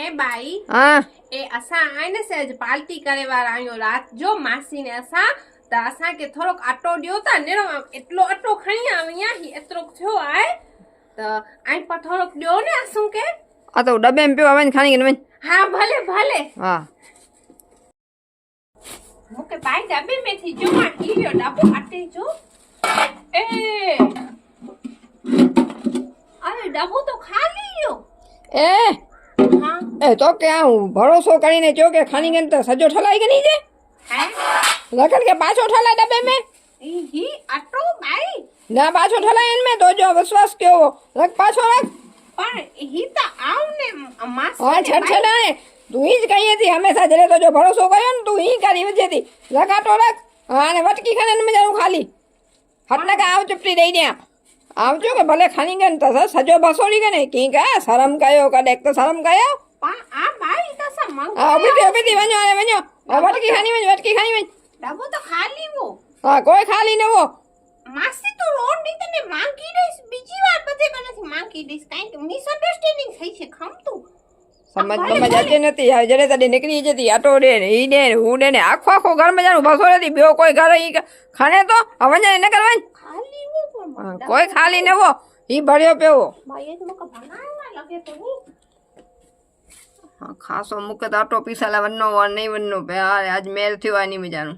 હે બાઈ हाँ ए असां आए न से अॼु पार्टी करे वारा आहियूं राति जो मासी ने असां त असांखे थोरोक अटो ॾियो था नेड़ो एतिरो अटो खणी आई आहियां ही एतिरो थियो आहे त ऐं पर थोरोक ॾियो न असूं के आ तो डब्बे में पियो वञ खणी वञ हा भले भले हा मूंखे बाई डब्बे में थी जो मां ही वियो डब्बो अटे जो ए अरे डब्बो तो खाली हुयो ए हाँ ए तो क्या हूँ भरोसो करीने चो के खणी गन तो सजो ठलाई के नहीं जे है रखन के पाछो ठला डब्बे में ही अटो बाई ना पाछो ठला इनमें तो जो विश्वास क्यों रख पाछो रख पर ही तो आऊ ने मासी हाँ छट छड़ाए तू ही कही थी हमेशा जरे तो जो भरोसो कयो न तू ही करी वजे थी रख आटो रख हाँ ने वटकी खने में जाऊं खाली हटने का आव चुपटी दई दिया आवजो के भले खणी गन तो सजो बसोड़ी गने की का शर्म कयो कदे तो शर्म कयो आ बाई तो सब मंग आ अभी वञो वञो वटकी खणी वञ डब्बो तो खाली वो हाँ कोई खाली न हो मासी तो रोड नी तने માંગી દઈશ બીજી વાર બધે કનેથી માંગી દઈશ કાઈ કે મિસઅન્ડરસ્ટેન્ડિંગ થઈ છે ખમ તું समझ अचे नथी जॾहिं तॾहिं निकिरी अचे थी अटो ॾे ही ॾे हू ॾे ने आखो आखो घर में ॼणो बसो थी ॿियो कोई घर ही खणे तो वञे न कर वञ खाली वो पण कोई खाली न हो ही भरियो पियो हो भाई ये तो बनाववा लगे तो नहीं हाँ खासो मूंखे त अटो पीसण लाइ वञिणो आहे नहीं वञिणो पियो आज मेल थियो आहे नी वीचारूं